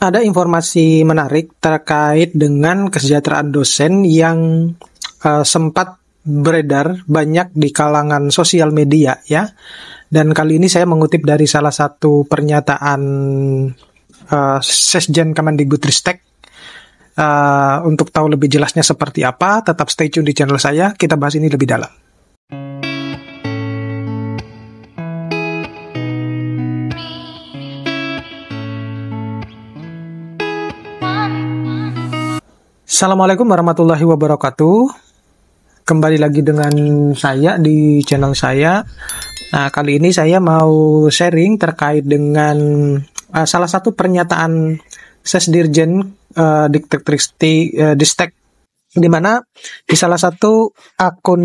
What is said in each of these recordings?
Ada informasi menarik terkait dengan kesejahteraan dosen yang sempat beredar banyak di kalangan sosial media ya. Dan kali ini saya mengutip dari salah satu pernyataan Sekjen Kemendikbudristek. Untuk tahu lebih jelasnya seperti apa, tetap stay tune di channel saya. Kita bahas ini lebih dalam. Assalamualaikum warahmatullahi wabarakatuh. Kembali lagi dengan saya di channel saya. Nah, kali ini saya mau sharing terkait dengan salah satu pernyataan Sesdirjen Diktek, di mana di salah satu akun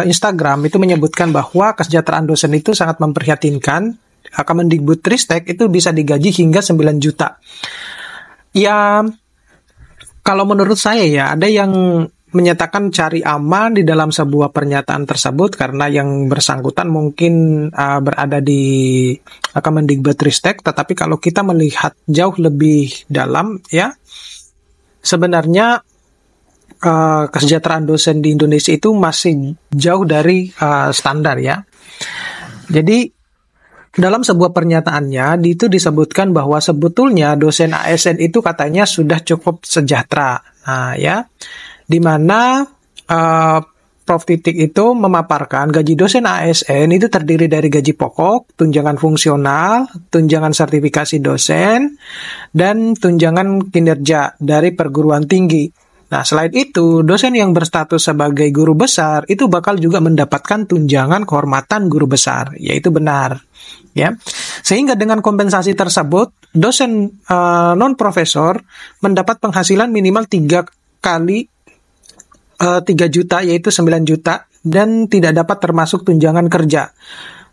Instagram itu menyebutkan bahwa kesejahteraan dosen itu sangat memprihatinkan. Kemendikbudristek itu bisa digaji hingga 9 juta. Ya, kalau menurut saya ya, ada yang menyatakan cari aman di dalam sebuah pernyataan tersebut karena yang bersangkutan mungkin berada di Kemendikbudristek, tetapi kalau kita melihat jauh lebih dalam ya, sebenarnya kesejahteraan dosen di Indonesia itu masih jauh dari standar ya. Jadi dalam sebuah pernyataannya itu disebutkan bahwa sebetulnya dosen ASN itu katanya sudah cukup sejahtera. Nah, ya, di mana Prof. Titik itu memaparkan gaji dosen ASN itu terdiri dari gaji pokok, tunjangan fungsional, tunjangan sertifikasi dosen, dan tunjangan kinerja dari perguruan tinggi. Nah, selain itu, dosen yang berstatus sebagai guru besar itu bakal juga mendapatkan tunjangan kehormatan guru besar, yaitu benar. Ya, sehingga dengan kompensasi tersebut, dosen non-profesor mendapat penghasilan minimal 3 kali 3 juta, yaitu 9 juta, dan tidak dapat termasuk tunjangan kerja.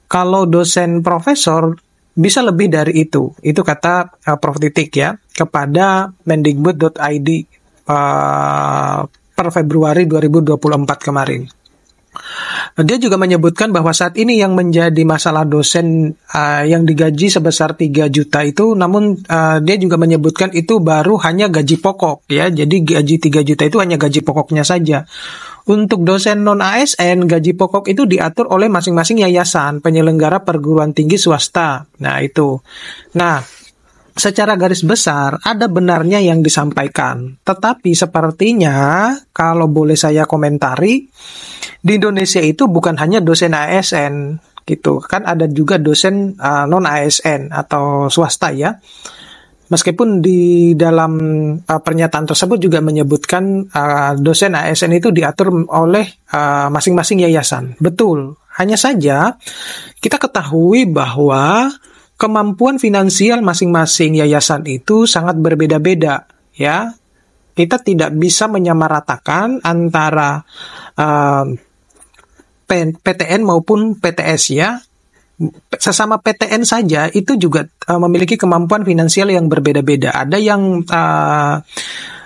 Kalau dosen profesor bisa lebih dari itu kata Prof. Titik ya, kepada mendikbud.id per Februari 2024 kemarin. Dia juga menyebutkan bahwa saat ini yang menjadi masalah dosen yang digaji sebesar 3 juta itu, namun dia juga menyebutkan itu baru hanya gaji pokok ya. Jadi gaji 3 juta itu hanya gaji pokoknya saja. Untuk dosen non-ASN, gaji pokok itu diatur oleh masing-masing yayasan penyelenggara perguruan tinggi swasta. Nah, itu. Nah, secara garis besar, ada benarnya yang disampaikan. Tetapi sepertinya, kalau boleh saya komentari, di Indonesia itu bukan hanya dosen ASN, gitu. Kan ada juga dosen non-ASN atau swasta ya. Meskipun di dalam pernyataan tersebut juga menyebutkan dosen ASN itu diatur oleh masing-masing yayasan. Betul. Hanya saja, kita ketahui bahwa kemampuan finansial masing-masing yayasan itu sangat berbeda-beda, ya. Kita tidak bisa menyamaratakan antara PTN maupun PTS, ya. Sesama PTN saja itu juga memiliki kemampuan finansial yang berbeda-beda. Ada yang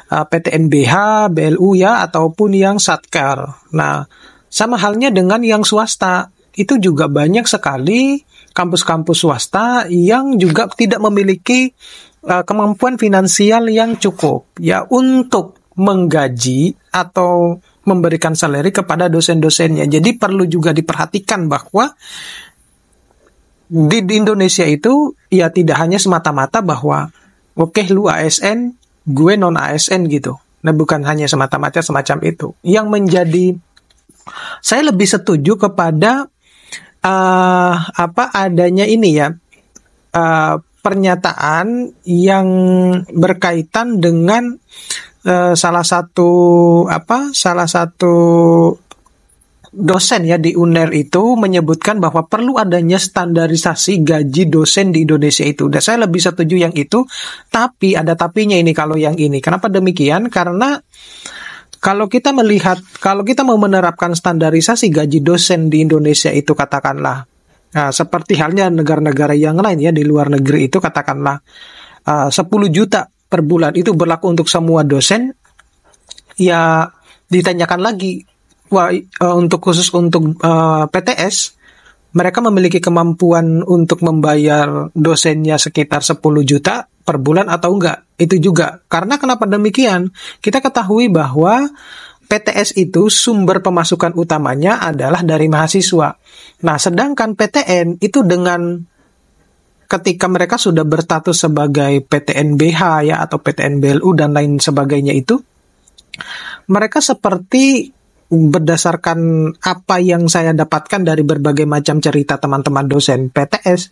PTNBH, BLU ya, ataupun yang Satker. Nah, sama halnya dengan yang swasta. Itu juga banyak sekali kampus-kampus swasta yang juga tidak memiliki kemampuan finansial yang cukup ya untuk menggaji atau memberikan salary kepada dosen-dosennya. Jadi perlu juga diperhatikan bahwa di Indonesia itu ya tidak hanya semata-mata bahwa oke, lu ASN, gue non ASN gitu. Nah, bukan hanya semata-mata semacam itu. Yang menjadi, saya lebih setuju kepada adanya ini ya, pernyataan yang berkaitan dengan salah satu dosen ya di UNER itu menyebutkan bahwa perlu adanya standarisasi gaji dosen di Indonesia itu. Dan saya lebih setuju yang itu, tapi ada tapinya ini kalau yang ini. Kenapa demikian? Karena kalau kita mau menerapkan standarisasi gaji dosen di Indonesia itu katakanlah, seperti halnya negara-negara yang lain ya di luar negeri itu katakanlah 10 juta per bulan itu berlaku untuk semua dosen, ya ditanyakan lagi, khusus untuk PTS mereka memiliki kemampuan untuk membayar dosennya sekitar 10 juta per bulan atau enggak. Itu juga. Karena kenapa demikian? Kita ketahui bahwa PTS itu sumber pemasukan utamanya adalah dari mahasiswa. Nah, sedangkan PTN itu dengan ketika mereka sudah berstatus sebagai PTNBH ya atau PTNBLU dan lain sebagainya itu, mereka seperti berdasarkan apa yang saya dapatkan dari berbagai macam cerita teman-teman dosen PTS,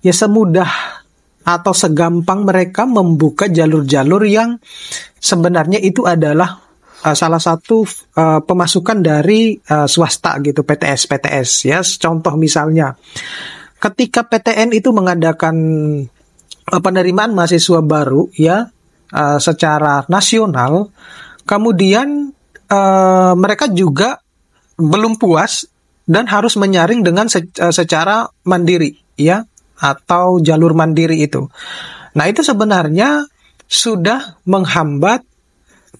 ya semudah atau segampang mereka membuka jalur-jalur yang sebenarnya itu adalah salah satu pemasukan dari swasta gitu, PTS ya. Contoh misalnya, ketika PTN itu mengadakan penerimaan mahasiswa baru ya secara nasional, kemudian mereka juga belum puas dan harus menyaring dengan secara mandiri ya atau jalur mandiri itu. Nah, itu sebenarnya sudah menghambat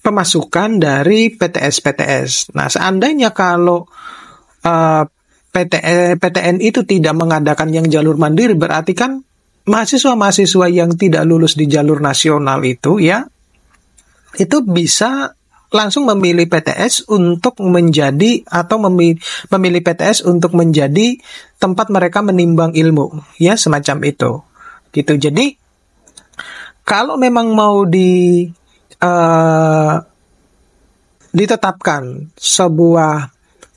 pemasukan dari PTS. Nah, seandainya kalau PTN itu tidak mengadakan yang jalur mandiri, berarti kan mahasiswa-mahasiswa yang tidak lulus di jalur nasional itu ya itu bisa langsung memilih PTS untuk menjadi atau memilih PTS untuk menjadi tempat mereka menimbang ilmu ya, semacam itu gitu. Jadi kalau memang mau ditetapkan sebuah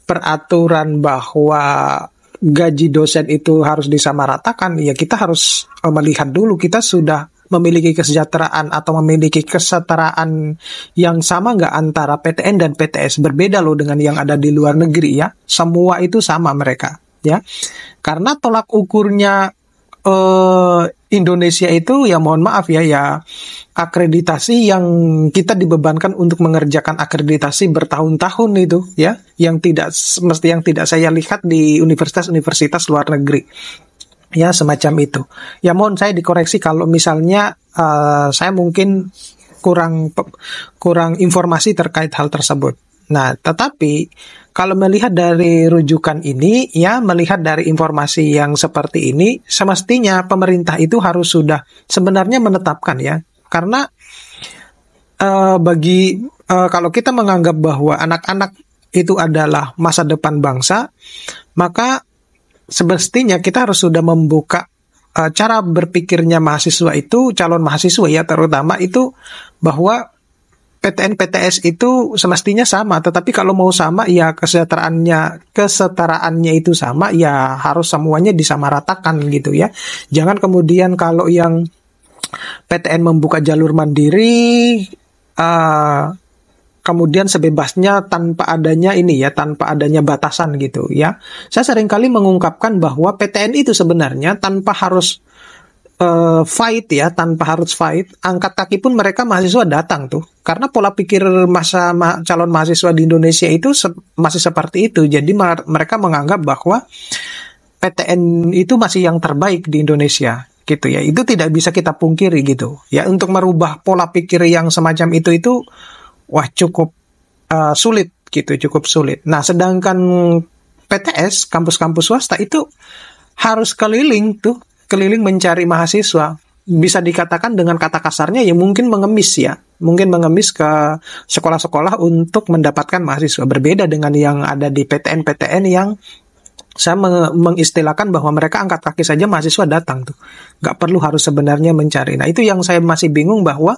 peraturan bahwa gaji dosen itu harus disamaratakan, ya kita harus melihat dulu kita sudah memiliki kesejahteraan atau memiliki kesetaraan yang sama nggak antara PTN dan PTS. Berbeda loh dengan yang ada di luar negeri ya. Semua itu sama mereka ya. Karena tolak ukurnya Indonesia itu ya mohon maaf ya akreditasi yang kita dibebankan untuk mengerjakan akreditasi bertahun-tahun itu ya, yang tidak saya lihat di universitas-universitas luar negeri. Ya, semacam itu. Ya, mohon saya dikoreksi kalau misalnya saya mungkin kurang informasi terkait hal tersebut. Nah, tetapi kalau melihat dari rujukan ini, ya melihat dari informasi yang seperti ini, semestinya pemerintah itu harus sudah sebenarnya menetapkan ya. Karena kalau kita menganggap bahwa anak-anak itu adalah masa depan bangsa, maka semestinya kita harus sudah membuka cara berpikirnya mahasiswa itu, calon mahasiswa ya terutama itu, bahwa PTN PTS itu semestinya sama, tetapi kalau mau sama ya kesetaraannya itu sama, ya harus semuanya disamaratakan gitu ya. Jangan kemudian kalau yang PTN membuka jalur mandiri kemudian sebebasnya tanpa adanya batasan gitu ya. Saya seringkali mengungkapkan bahwa PTN itu sebenarnya tanpa harus fight, angkat kaki pun mereka mahasiswa datang tuh. Karena pola pikir calon mahasiswa di Indonesia itu masih seperti itu. Jadi mereka menganggap bahwa PTN itu masih yang terbaik di Indonesia gitu ya. Itu tidak bisa kita pungkiri gitu. Ya, untuk merubah pola pikir yang semacam itu cukup sulit gitu, cukup sulit. Nah, sedangkan PTS, kampus-kampus swasta itu harus keliling mencari mahasiswa. Bisa dikatakan dengan kata kasarnya ya mungkin mengemis ke sekolah-sekolah untuk mendapatkan mahasiswa. Berbeda dengan yang ada di PTN-PTN yang saya mengistilahkan bahwa mereka angkat kaki saja mahasiswa datang tuh. Nggak perlu harus sebenarnya mencari. Nah, itu yang saya masih bingung bahwa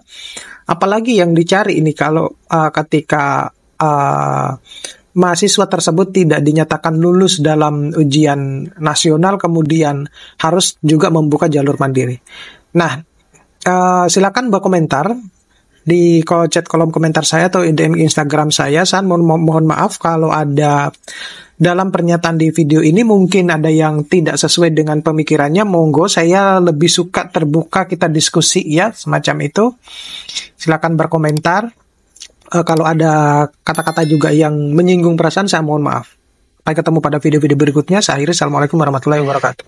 apalagi yang dicari ini kalau ketika mahasiswa tersebut tidak dinyatakan lulus dalam ujian nasional, kemudian harus juga membuka jalur mandiri. Nah, silakan berkomentar di chat kolom komentar saya atau DM Instagram saya. Saya mohon maaf kalau ada dalam pernyataan di video ini mungkin ada yang tidak sesuai dengan pemikirannya. Monggo, saya lebih suka terbuka, kita diskusi ya, semacam itu. Silakan berkomentar. Kalau ada kata-kata juga yang menyinggung perasaan, saya mohon maaf. Sampai ketemu pada video-video berikutnya. Saya akhiri. Assalamualaikum warahmatullahi wabarakatuh.